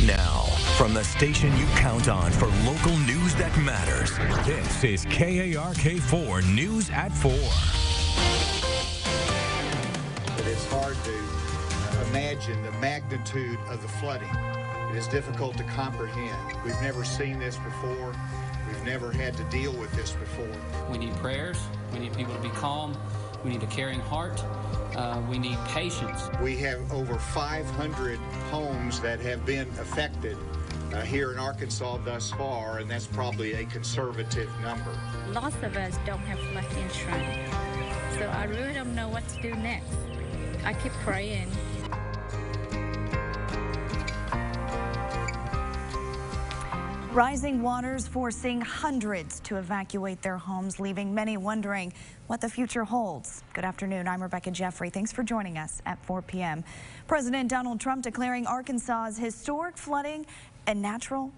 Now, from the station you count on for local news that matters, this is KARK4 News at 4. It is hard to imagine the magnitude of the flooding. It is difficult to comprehend. We've never seen this before. We've never had to deal with this before. We need prayers. We need people to be calm. We need a caring heart. We need patience. We have over 500 homes that have been affected here in Arkansas thus far, and that's probably a conservative number. Lots of us don't have flood insurance, so I really don't know what to do next. I keep praying. Rising waters forcing hundreds to evacuate their homes, leaving many wondering what the future holds. Good afternoon. I'm Rebecca Jeffrey. Thanks for joining us at 4 p.m. President Donald Trump declaring Arkansas's historic flooding a national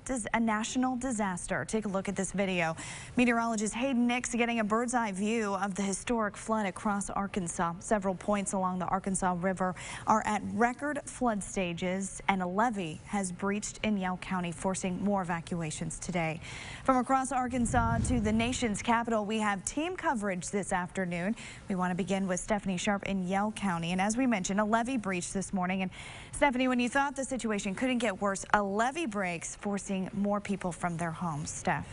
disaster. Take a look at this video. Meteorologist Hayden Nix getting a bird's eye view of the historic flood across Arkansas. Several points along the Arkansas River are at record flood stages, and a levee has breached in Yell County, forcing more evacuations today. From across Arkansas to the nation's capital, we have team coverage this afternoon. We want to begin with Stephanie Sharp in Yell County. And as we mentioned, a levee breached this morning. And Stephanie, when you thought the situation couldn't get worse, a levee breaks, forcing more people from their homes. Steph.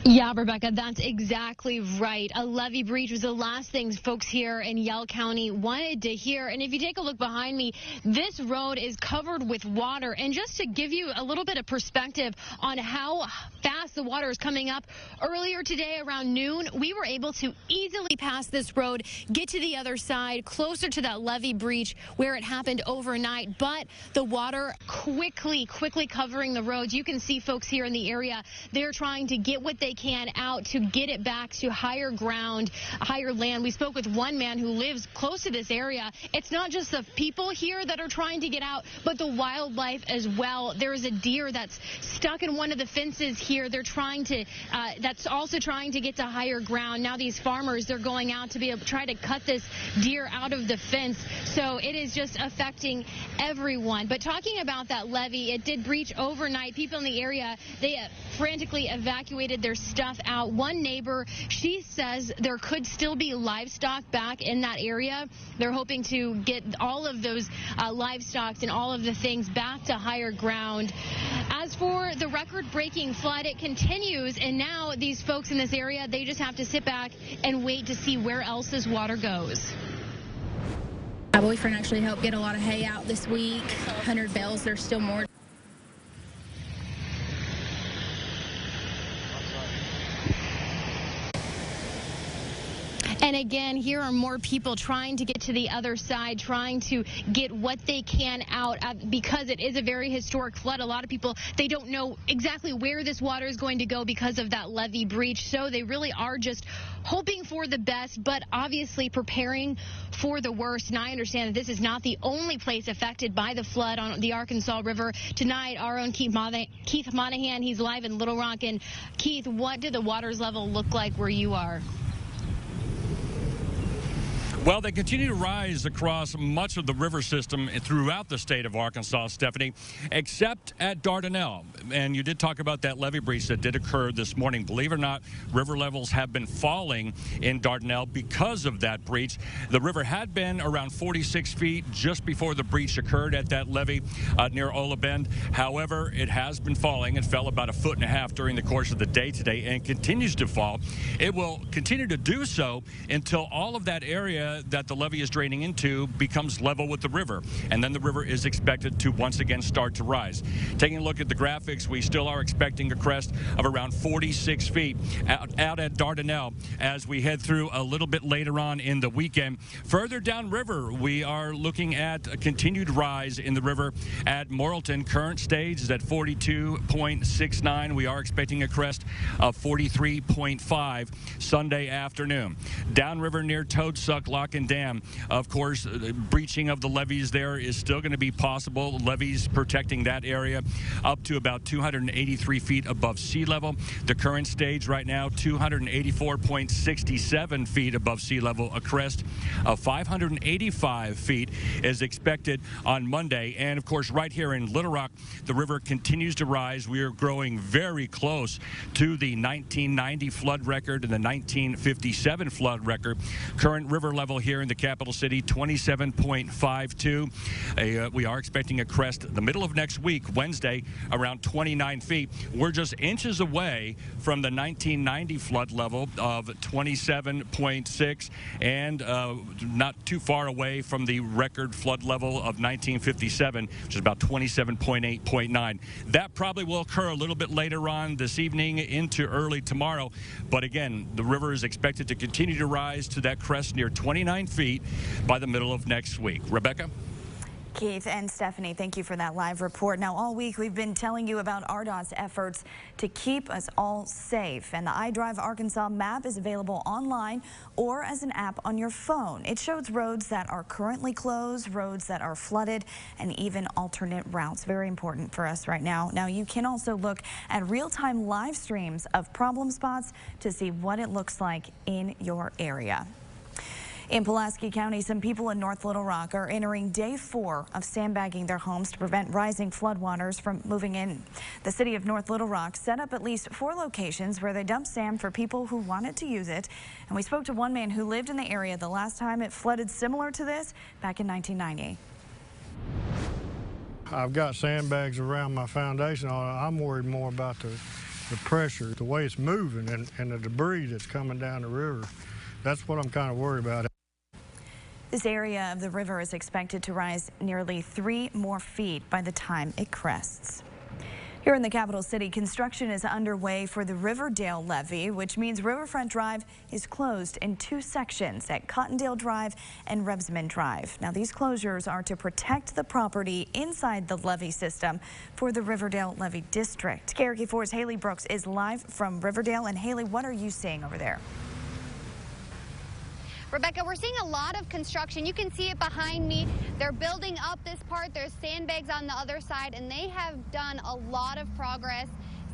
Yeah, Rebecca, that's exactly right. A levee breach was the last thing folks here in Yell County wanted to hear. And if you take a look behind me, this road is covered with water. And just to give you a little bit of perspective on how fast the water is coming up, earlier today around noon, we were able to easily pass this road, get to the other side, closer to that levee breach where it happened overnight. But the water quickly covering the roads. You can see folks here in the area, they're trying to get what they can out to get it back to higher ground, higher land. We spoke with one man who lives close to this area. It's not just the people here that are trying to get out, but the wildlife as well. There is a deer that's stuck in one of the fences here. They're trying to, that's also trying to get to higher ground. Now these farmers, they're going out to be able to try to cut this deer out of the fence. So it is just affecting everyone. But talking about that levee, it did breach overnight. People in the area, they frantically evacuated their stuff out. One neighbor, she says there could still be livestock back in that area. They're hoping to get all of those livestock and all of the things back to higher ground. As for the record-breaking flood, it continues, and now these folks in this area, they just have to sit back and wait to see where else this water goes. My boyfriend actually helped get a lot of hay out this week, 100 bales. There's still more. And again, here are more people trying to get to the other side, trying to get what they can out because it is a very historic flood. A lot of people, they don't know exactly where this water is going to go because of that levee breach. So they really are just hoping for the best, but obviously preparing for the worst. And I understand that this is not the only place affected by the flood on the Arkansas River. Tonight, our own Keith Monahan, he's live in Little Rock. And Keith, what did the water's level look like where you are? Well, they continue to rise across much of the river system throughout the state of Arkansas, Stephanie, except at Dardanelle. And you did talk about that levee breach that did occur this morning. Believe it or not, river levels have been falling in Dardanelle because of that breach. The river had been around 46 feet just before the breach occurred at that levee near Ola Bend. However, it has been falling. It fell about 1.5 feet during the course of the day today and continues to fall. It will continue to do so until all of that area that the levee is draining into becomes level with the river, and then the river is expected to once again start to rise. Taking a look at the graphics, we still are expecting a crest of around 46 feet out at Dardanelle as we head through a little bit later on in the weekend. Further downriver, we are looking at a continued rise in the river at Morrilton. Current stage is at 42.69. We are expecting a crest of 43.5 Sunday afternoon. Downriver near Toadsuck, Lock and Dam. Of course, breaching of the levees there is still going to be possible. Levees protecting that area up to about 283 feet above sea level. The current stage right now, 284.67 feet above sea level. A crest of 585 feet is expected on Monday. And of course, right here in Little Rock, the river continues to rise. We are growing very close to the 1990 flood record and the 1957 flood record. Current river level here in the capital city, 27.52. We are expecting a crest the middle of next week, Wednesday, around 29 feet. We're just inches away from the 1990 flood level of 27.6 and not too far away from the record flood level of 1957, which is about 27.8.9. That probably will occur a little bit later on this evening into early tomorrow. But again, the river is expected to continue to rise to that crest near 29 feet by the middle of next week. Rebecca? Keith and Stephanie, thank you for that live report. Now, all week we've been telling you about RDOT's efforts to keep us all safe. And the iDrive Arkansas map is available online or as an app on your phone. It shows roads that are currently closed, roads that are flooded, and even alternate routes. Very important for us right now. Now, you can also look at real-time live streams of problem spots to see what it looks like in your area. In Pulaski County, some people in North Little Rock are entering day 4 of sandbagging their homes to prevent rising floodwaters from moving in. The city of North Little Rock set up at least 4 locations where they dump sand for people who wanted to use it. And we spoke to one man who lived in the area the last time it flooded similar to this back in 1990. I've got sandbags around my foundation. I'm worried more about the pressure, the way it's moving, and the debris that's coming down the river. That's what I'm kind of worried about. This area of the river is expected to rise nearly 3 more feet by the time it crests. Here in the capital city, construction is underway for the Riverdale levee, which means Riverfront Drive is closed in 2 sections at Cottondale Drive and Rebsman Drive. Now, these closures are to protect the property inside the levee system for the Riverdale Levee District. KARK 4's Haley Brooks is live from Riverdale. And Haley, what are you seeing over there? Rebecca, we're seeing a lot of construction. You can see it behind me. They're building up this part. There's sandbags on the other side, and they have done a lot of progress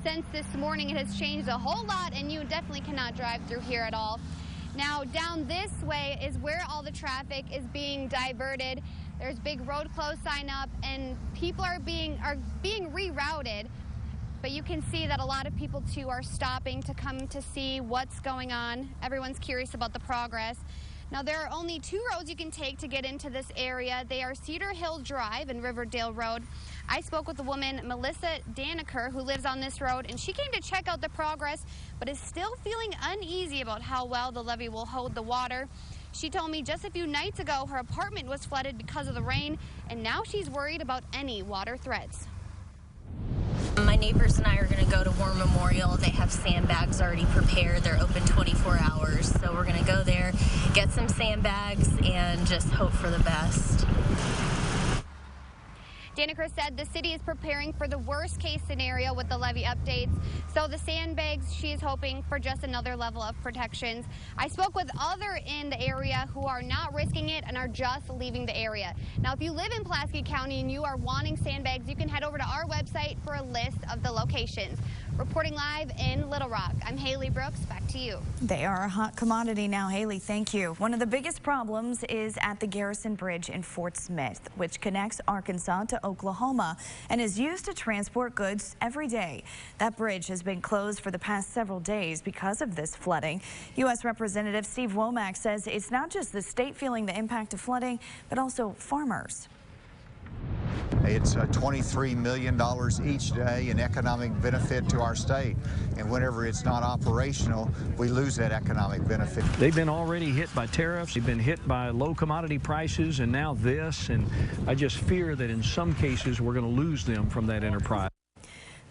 since this morning. It has changed a whole lot, and you definitely cannot drive through here at all. Now, down this way is where all the traffic is being diverted. There's big road closed sign up, and people are being rerouted. But you can see that a lot of people, too, are stopping to come to see what's going on. Everyone's curious about the progress. Now, there are only 2 roads you can take to get into this area. They are Cedar Hill Drive and Riverdale Road. I spoke with the woman, Melissa Daniker, who lives on this road, and she came to check out the progress, but is still feeling uneasy about how well the levee will hold the water. She told me just a few nights ago her apartment was flooded because of the rain, and now she's worried about any water threats. My neighbors and I are going to go to War Memorial. They have sandbags already prepared. They're open 24 hours. So we're going to go there, get some sandbags, and just hope for the best. Daniker said the city is preparing for the worst case scenario with the levee updates. So the sandbags, she is hoping for just another level of protections. I spoke with others in the area who are not risking it and are just leaving the area. Now, if you live in Pulaski County and you are wanting sandbags, you can head over to our website for a list of the locations. Reporting live in Little Rock, I'm Haley Brooks. Back to you. They are a hot commodity now, Haley. Thank you. One of the biggest problems is at the Garrison Bridge in Fort Smith, which connects Arkansas to Oklahoma and is used to transport goods every day. That bridge has been closed for the past several days because of this flooding. U.S. Representative Steve Womack says it's not just the state feeling the impact of flooding, but also farmers. It's $23 million each day in economic benefit to our state. And whenever it's not operational, we lose that economic benefit. They've been already hit by tariffs. They've been hit by low commodity prices, and now this. And I just fear that in some cases we're going to lose them from that enterprise.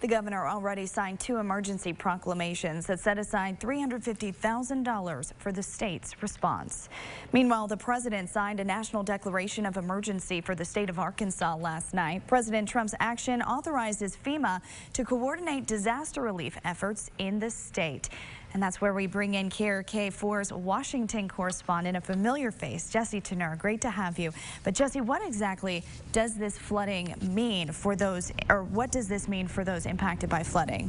The governor already signed 2 emergency proclamations that set aside $350,000 for the state's response. Meanwhile, the president signed a national declaration of emergency for the state of Arkansas last night. President Trump's action authorizes FEMA to coordinate disaster relief efforts in the state. And that's where we bring in KARK4's Washington correspondent, a familiar face, Jesse Tenner. Great to have you. But Jesse, what exactly does this flooding mean for those, or what does this mean for those impacted by flooding?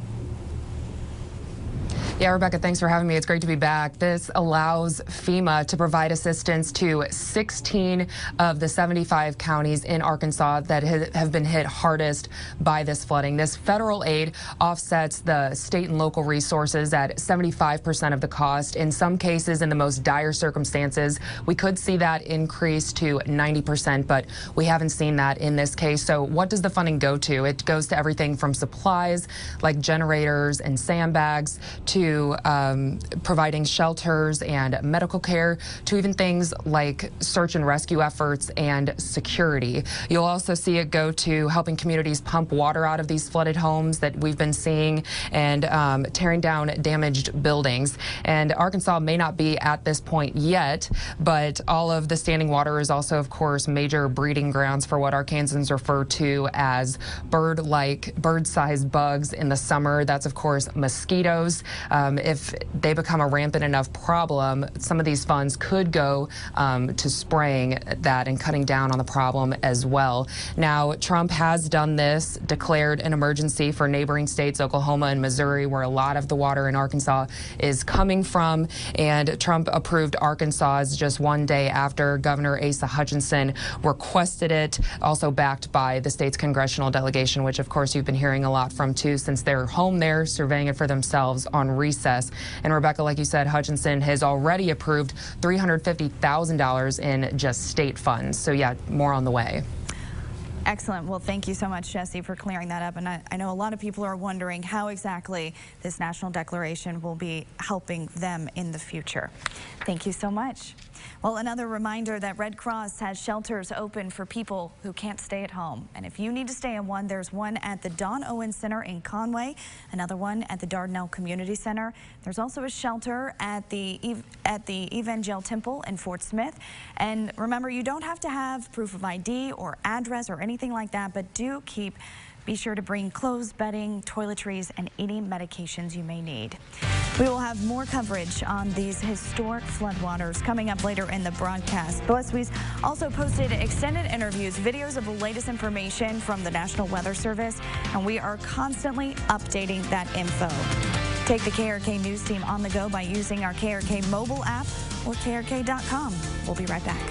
Yeah, Rebecca, thanks for having me. It's great to be back. This allows FEMA to provide assistance to 16 of the 75 counties in Arkansas that have been hit hardest by this flooding. This federal aid offsets the state and local resources at 75% of the cost. In some cases, in the most dire circumstances, we could see that increase to 90%, but we haven't seen that in this case. So what does the funding go to? It goes to everything from supplies like generators and sandbags to providing shelters and medical care, to even things like search and rescue efforts and security. You'll also see it go to helping communities pump water out of these flooded homes that we've been seeing, and tearing down damaged buildings. And Arkansas may not be at this point yet, but all of the standing water is also, of course, major breeding grounds for what Arkansans refer to as bird-sized bugs in the summer. That's, of course, mosquitoes. If they become a rampant enough problem, some of these funds could go to spraying that and cutting down on the problem as well. Now, Trump has done this, declared an emergency for neighboring states, Oklahoma and Missouri, where a lot of the water in Arkansas is coming from. And Trump approved Arkansas just one day after Governor Asa Hutchinson requested it, also backed by the state's congressional delegation, which, of course, you've been hearing a lot from, too, since they're home there surveying it for themselves on recess. And Rebecca, like you said, Hutchinson has already approved $350,000 in just state funds. So yeah, more on the way. Excellent. Well, thank you so much, Jesse, for clearing that up. And I know a lot of people are wondering how exactly this national declaration will be helping them in the future. Thank you so much. Well, another reminder that Red Cross has shelters open for people who can't stay at home. And if you need to stay in one, there's one at the Don Owen Center in Conway, another one at the Dardanelle Community Center. There's also a shelter at the Evangel Temple in Fort Smith. And remember, you don't have to have proof of ID or address or anything like that, but be sure to bring clothes, bedding, toiletries, and any medications you may need. We will have more coverage on these historic floodwaters coming up later in the broadcast. Plus, we've also posted extended interviews, videos of the latest information from the National Weather Service, and we are constantly updating that info. Take the KARK News team on the go by using our KARK mobile app or KARK.com. We'll be right back.